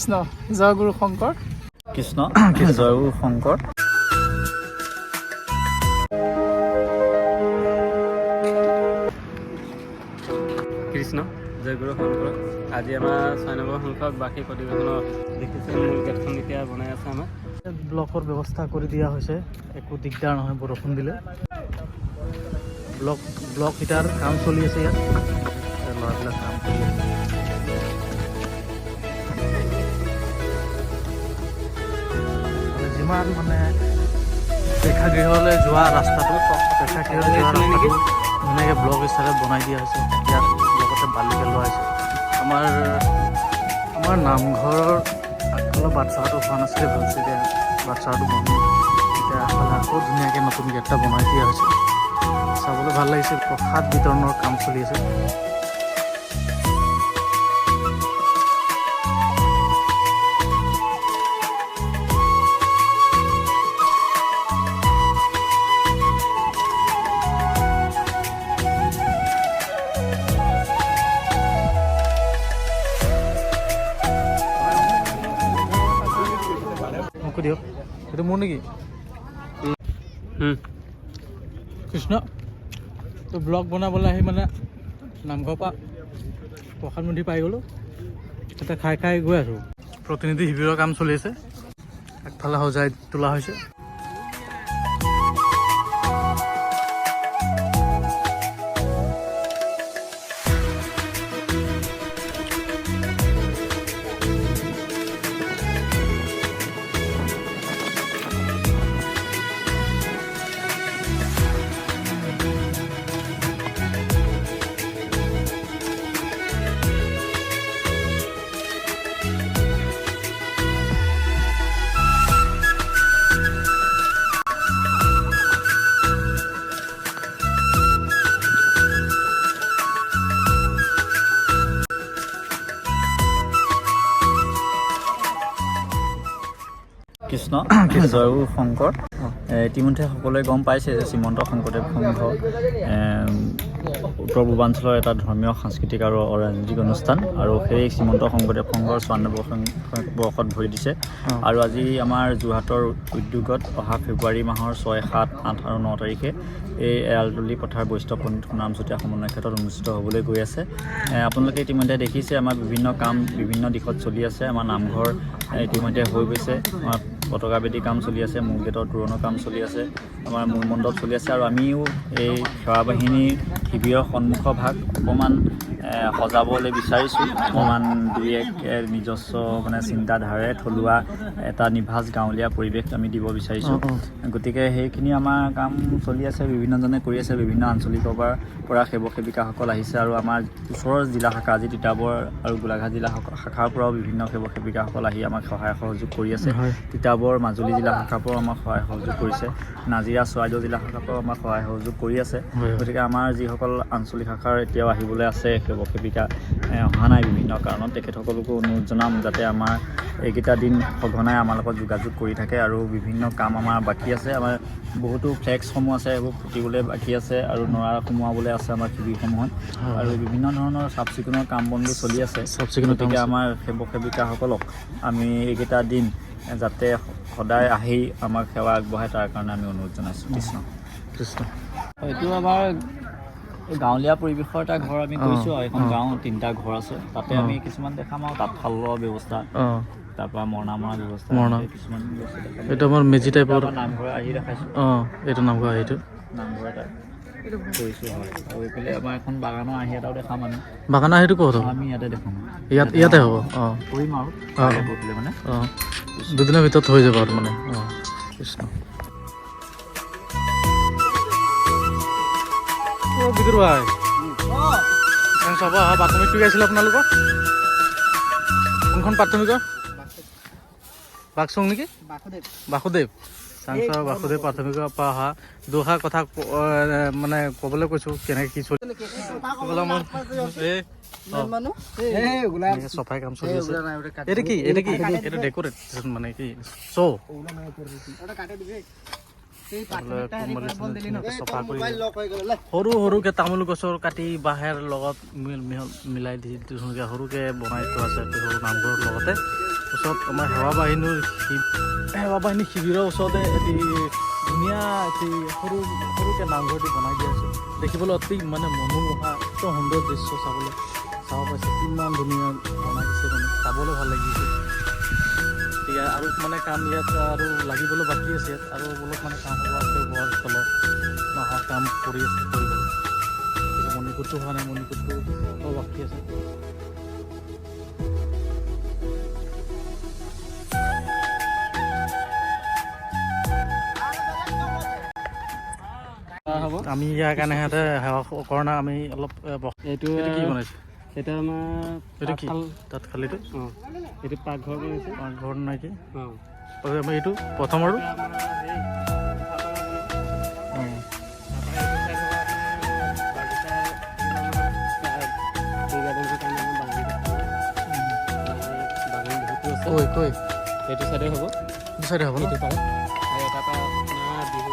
কৃষ্ণ জয় গুৰু শংকৰ কৃষ্ণ জয় গুৰু শংকৰ কৃষ্ণ জয় গুৰু শংকৰ আজি আমাৰ 6 নম্বৰ সংখ্যক বাৰ্ষিক অধিৱেশনৰ দেখিছে মূল গেটখন এতিয়া বনাই আছে আমাৰ ব্লকৰ ব্যৱস্থা কৰি দিয়া হৈছে একো দিগদাৰ নহয় বৰষুণ দিলে ব্লক ইটাৰ কাম চলি আছে ইয়াত ল'ৰাবিলাক কাম কৰি আছে যিমান মানে প্ৰেক্ষাগৃহলৈ যোৱা ৰাস্তাটো প্ৰেক্ষাগৃহলৈ যোৱা ৰাস্তাটো ধুনীয়াকৈ ব্লক হিচাপে বনাই দিয়া হৈছে ইয়াত লগতে বালি পেলোৱা হৈছে আমাৰ নামঘৰৰ আগফালে বাটচাটো হোৱা নাছিলে ভালছে এতিয়া বাটচাটো বনি এতিয়া আগফালে আকৌ ধুনীয়াকৈ নতুন গেট এটা বনাই দিয়া হৈছে চাবলৈ ভাল লাগিছে প্ৰসাদ বিতৰণৰ কাম চলি আছে দিয়ক এইটো মোৰ নেকি কৃষ্ণ তো ব্লগ বনাবলৈ আহি মানে নামঘৰৰ পৰা প্ৰসাদ মুঠি পাই গ'লোঁ তাতে খাই গৈ আছোঁ প্ৰতিনিধি শিবিৰৰ কাম চলি আছে আগফালে সজাই তোলা হৈছে কৃষ্ণ জয় গুৰু শংকৰ ইতিমধ্যে সকলোৱে গম পাইছে যে শ্ৰীমন্ত শংকৰদেৱ সংঘ উত্তৰ পূৰ্বাঞ্চলৰ এটা ধৰ্মীয় সাংস্কৃতিক আৰু ৰাজনৈতিক অনুষ্ঠান আৰু সেই শ্ৰীমন্ত শংকৰদেৱ সংঘৰ 94 বৰ্ষত ভৰি দিছে আৰু আজি আমাৰ যোৰহাটৰ উদ্যোগত অহা ফেব্ৰুৱাৰী মাহৰ 6, 7, 8 আৰু 9 তাৰিখে এই এৰালতলী পথাৰ বৈষ্ণৱ পণ্ডিত সোণাৰাম চুতীয়া সমন্বয় ক্ষেত্ৰত অনুষ্ঠিত হ'বলৈ গৈ আছে আপোনালোকে ইতিমধ্যে দেখিছে আমাৰ বিভিন্ন কাম বিভিন্ন দিশত চলি আছে আমাৰ নামঘৰ ইতিমধ্যে হৈ গৈছে আমাৰ পতাকা বেদী কাম চলি আছে মূল গেটৰ তোৰণৰ কাম চলি আছে আমাৰ মূল মণ্ডপ চলি আছে আৰু আমিও এই সেৱা বাহিনীৰ শিবিৰৰ সন্মুখ ভাগ অকণমান সজাবলৈ বিচাৰিছোঁ অকণমান দুই এক নিজস্ব মানে চিন্তাধাৰাৰে থলুৱা এটা নিভাঁজ গাঁৱলীয়া পৰিৱেশ আমি দিব বিচাৰিছোঁ গতিকে সেইখিনি আমাৰ কাম চলি আছে বিভিন্নজনে কৰি আছে বিভিন্ন আঞ্চলিকৰ পৰা সেৱক সেৱিকাসকল আহিছে আৰু আমাৰ ওচৰৰ জিলা শাখা আজি তিতাবৰ আৰু গোলাঘাট জিলা শাখাৰ পৰাও বিভিন্ন সেৱক সেৱিকাসকল আহি আমাক সহায় সহযোগ কৰি আছে তিতাবৰ মাজুলী জিলা শাখাৰ পৰাও আমাক সহায় সহযোগ কৰিছে নাজিৰা চৰাইদেউ জিলা শাখাৰ পৰাও আমাক সহায় সহযোগ কৰি আছে গতিকে আমাৰ যিসকল আঞ্চলিক শাখাৰ এতিয়াও আহিবলৈ আছে সেৱক সেৱিকা অহা নাই বিভিন্ন কাৰণত তেখেতসকলকো অনুৰোধ জনাম যাতে আমাৰ এইকেইটা দিন সঘনাই আমাৰ লগত যোগাযোগ কৰি থাকে আৰু বিভিন্ন কাম আমাৰ বাকী আছে আমাৰ বহুতো ফ্লেক্সসমূহ আছে সেইবোৰ ফুটিবলৈ বাকী আছে আৰু নৰা সোমোৱাবলৈ আছে আমাৰ শিবিৰসমূহত আৰু বিভিন্ন ধৰণৰ চাফ চিকুণৰ কাম বনবোৰ চলি আছে গতিকে আমাৰ সেৱক সেৱিকাসকলক আমি এইকেইটা দিন যাতে সদায় আহি আমাক সেৱা আগবঢ়ায় তাৰ কাৰণে আমি অনুৰোধ জনাইছোঁ কৃষ্ণ এইটো আমাৰ গাঁৱলীয়া পৰিৱেশৰ এটা ঘৰ আমি গৈছোঁ আৰু এখন গাঁও 3টা ঘৰ আছে তাতে আমি কিছুমান দেখাম আৰু তাঁতশালৰ ব্যৱস্থা তাৰপৰা মৰণা ব্যৱস্থা কিছুমান এইটো আমাৰ মেজি টাইপৰ নামঘৰ আহি দেখাইছোঁ এইটো নামঘৰ আহিটো নামঘৰ এটা কৰিছোঁ হয় আৰু এইফালে আমাৰ এখন বাগানৰ আহি এটাও দেখাম আমি বাগানৰ আহিটো ক'ত হ'ব আমি ইয়াতে দেখাম ইয়াতে হ'ব কৰিম আৰু মানে দুদিনৰ ভিতৰত হৈ যাব আৰু মানে কৃষ্ণ বিদুৰ ভাই চাব অহা প্ৰাথমিক আছিলে আপোনালোকৰ কোনখন প্ৰাথমিকৰ বাকচং নেকি বাসুদেৱ চাংচাৰ বাসুদেৱ প্ৰাথমিকৰ পৰা অহা দুষাৰ কথা মানে ক'বলৈ কৈছোঁ কেনেকৈ কি চলি চফাই কাম চলি আছে এইটো কি এইটো ডেক'ৰেট মানে কি শ্ব' চফা কৰি সৰুকৈ তামোল গছৰ কাটি বাঁহেৰ লগত মিলাই দি সৰুকৈ বনাই থোৱা আছে সৰু নামঘৰৰ লগতে ওচৰত আমাৰ সেৱা বাহিনী শিবিৰৰ ওচৰতে এটি ধুনীয়া এটি সৰুকৈ নামঘৰটি বনাই দিয়া আছে। দেখিবলৈ অতি মানে মনোমোহা একদম সুন্দৰ দৃশ্য চাব পাইছে, কিমান ধুনীয়া বনাই দিছে, মানে চাবলৈ ভাল লাগিছে। এতিয়া আৰু মানে কাম ইয়াত আৰু লাগিবলৈ বাকী আছে, ইয়াত আৰু অলপ মানে কাম হ'ব আছে, বৰ তলত মাহৰ কাম কৰি আছে কৰিবলৈ। মণিকূটটো হোৱা নাই, মণিকূটটো বাকী আছে। আমি ইয়াৰ কাৰণে সিহঁতে সেৱা কৰা নাই, আমি অলপ এইটো কি বনাইছে? এটা আমাৰ এইটো কি তাত খালিটো? অঁ, এইটো পাকঘৰ বনাইছে। পাকঘৰ নাই কি? অঁ, আমাৰ এইটো প্ৰথম আৰু কৈ এইটো চাইডে হ'ব, এইটো চাইডে হ'ব ন? এইটো পাৰে। আৰু এটাৰ পৰা আপোনাৰ বিহু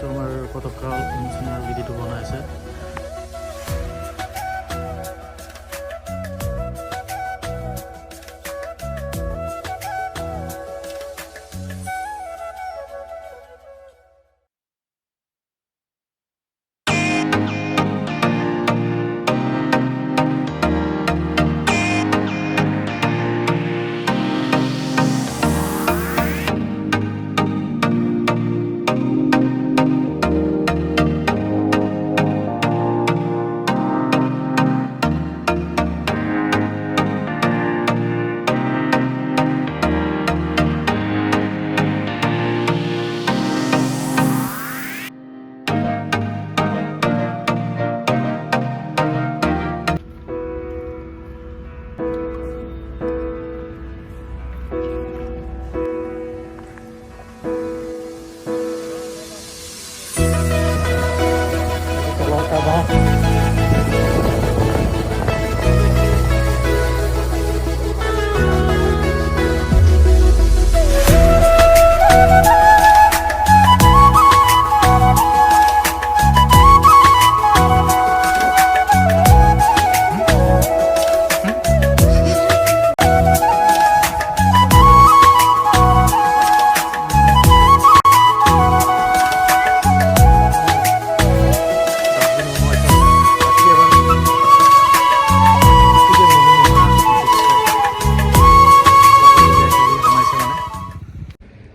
আমাৰ পতাকা উন্মোচনৰ বিধিটো বনাইছে।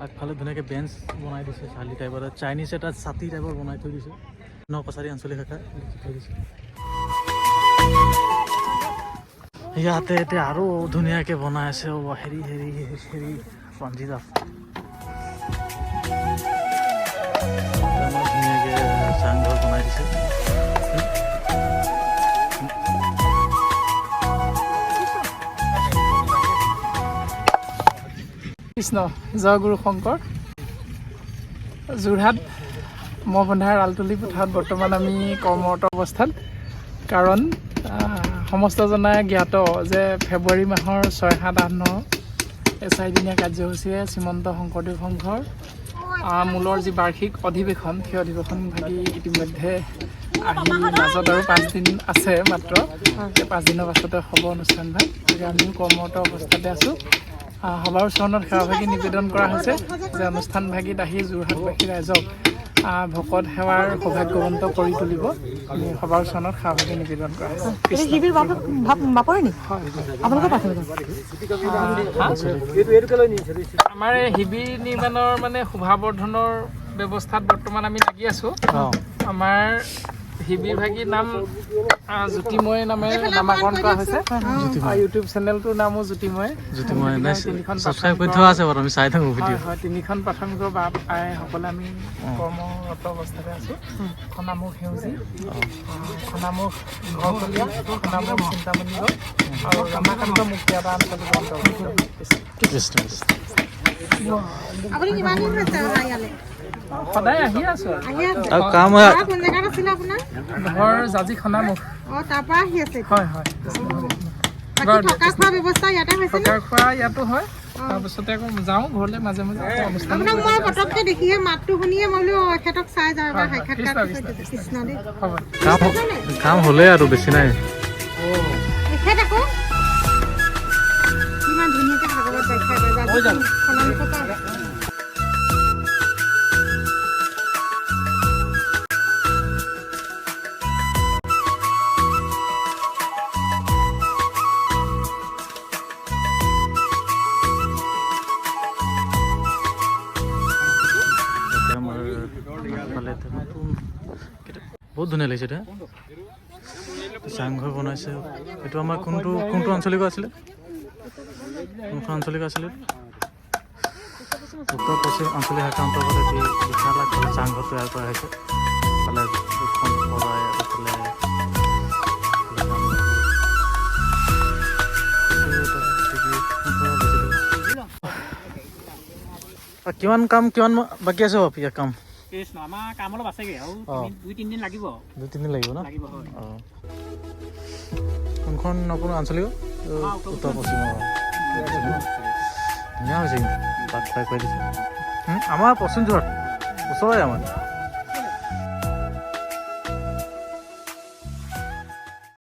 আগফালে ধুনীয়াকৈ বেঞ্চ বনাই দিছে, চালি টাইপৰ চাইনিজ এটা ছাতি টাইপৰ বনাই থৈ দিছে। কছাৰী আঞ্চলিক ভাষা লিখি থৈ দিছে। ইয়াতে এতিয়া আৰু ধুনীয়াকৈ বনাই আছে। হেৰি ৰঞ্জিতা ধুনীয়াকৈ চাংঘৰ বনাই দিছে। কৃষ্ণ জয় গুৰু শংকৰ। যোৰহাট মহবন্ধাৰ আলতলি পথাৰত বৰ্তমান আমি কৰ্মৰত অৱস্থাত। কাৰণ সমস্ত জনাই জ্ঞাত যে ফেব্ৰুৱাৰী মাহৰ 6, 7, 8, 9 এই 4 দিনীয়া কাৰ্যসূচীৰে শ্ৰীমন্ত শংকৰদেৱ সংঘৰ মূলৰ যি বাৰ্ষিক অধিৱেশন, সেই অধিৱেশন ভাগি ইতিমধ্যে আহি মাজত আৰু 5 দিন আছে মাত্ৰ। সেই 5 দিনৰ পাছতে হ'ব অনুষ্ঠান ভাগ। গতিকে আমিও কৰ্মৰত অৱস্থাতে আছোঁ। সভাৰ চৰণত সেৱাভাগী নিবেদন কৰা হৈছে যে অনুষ্ঠান ভাগীত আহি যোৰহাটবাসী ৰাইজক ভকত সেৱাৰ সৌভাগ্যৱন্ত কৰি তুলিব। আমি সভাৰ চৰণত সেৱাভাগী নিবেদন কৰা হৈছে। আমাৰ এই শিবিৰ নিৰ্মাণৰ মানে শোভাবৰ্ধনৰ ব্যৱস্থাত বৰ্তমান আমি লাগি আছোঁ। আমাৰ শিবিৰ ভাগীৰ নাম জ্যোতিময় নামেৰে নামাকৰণ কৰা হৈছে। ইউটিউব চেনেলটোৰ নামো জ্যোতিময়। 3খন প্ৰাথমিকৰ সকলে আমি কৰ্মৰত অৱস্থাতে আছোঁ। খনামুখ সেউজী, খনামুখ ঘৰকলীয়া, খনামুখ চিন্তামণি আৰু ৰমাকান্ত মুখিয়াবা আঞ্চলিক অন্তৰ্ভুক্ত। সদায় আহি আছো। ঘৰ জাজি খনামুখ। তাৰ পৰা আহি আছে। হয় হয়। ঘৰতে থকা খোৱা ব্যৱস্থা ইয়াতে হৈছে থকা খোৱা ইয়াতো হয় তাৰপিছতে আকৌ যাওঁ ঘৰলৈ মাজে মাজে অনুষ্ঠান আপোনাক মই পটককে দেখিহে মাতটো শুনিয়ে মই বোলো এখেতক চাই যাওঁ এবাৰ সাক্ষাৎকাৰ কৃষ্ণ দেই হ'ব কাম হ'লে আৰু বেছি নাই এখেত আকৌ ইমান ধুনীয়াকে ভাগৱত ব্যাখ্যা কৰে খনামুখৰ পৰা বহুত ধুনীয়া লাগিছে এতিয়া চাংঘৰ বনাইছে এইটো আমাৰ কোনটো আঞ্চলিক আছিলে কোনখন আঞ্চলিক আছিলে উত্তৰ পশ্চিম আঞ্চলিক শাখা অন্তৰ্গত এটি বিশাল আকাৰৰ চাংঘৰ তৈয়াৰ কৰা হৈছে ফালে দুখন শৰাই আৰু কিমান বাকী আছে ইয়াৰ কাম কৃষ্ণ আমাৰ কাম অলপ আছেগৈ আৰু 2-3 দিন লাগিব 2-3 দিন লাগিব ন লাগিব হয় অঁ কোনখন আপোনাৰ আঞ্চলিক উত্তৰ পশ্চিম ধুনীয়া হৈছে কিন্তু পাত খুৱাই দিছে আমাৰ পশ্চিম যোৰহাট ওচৰৰে আমাৰ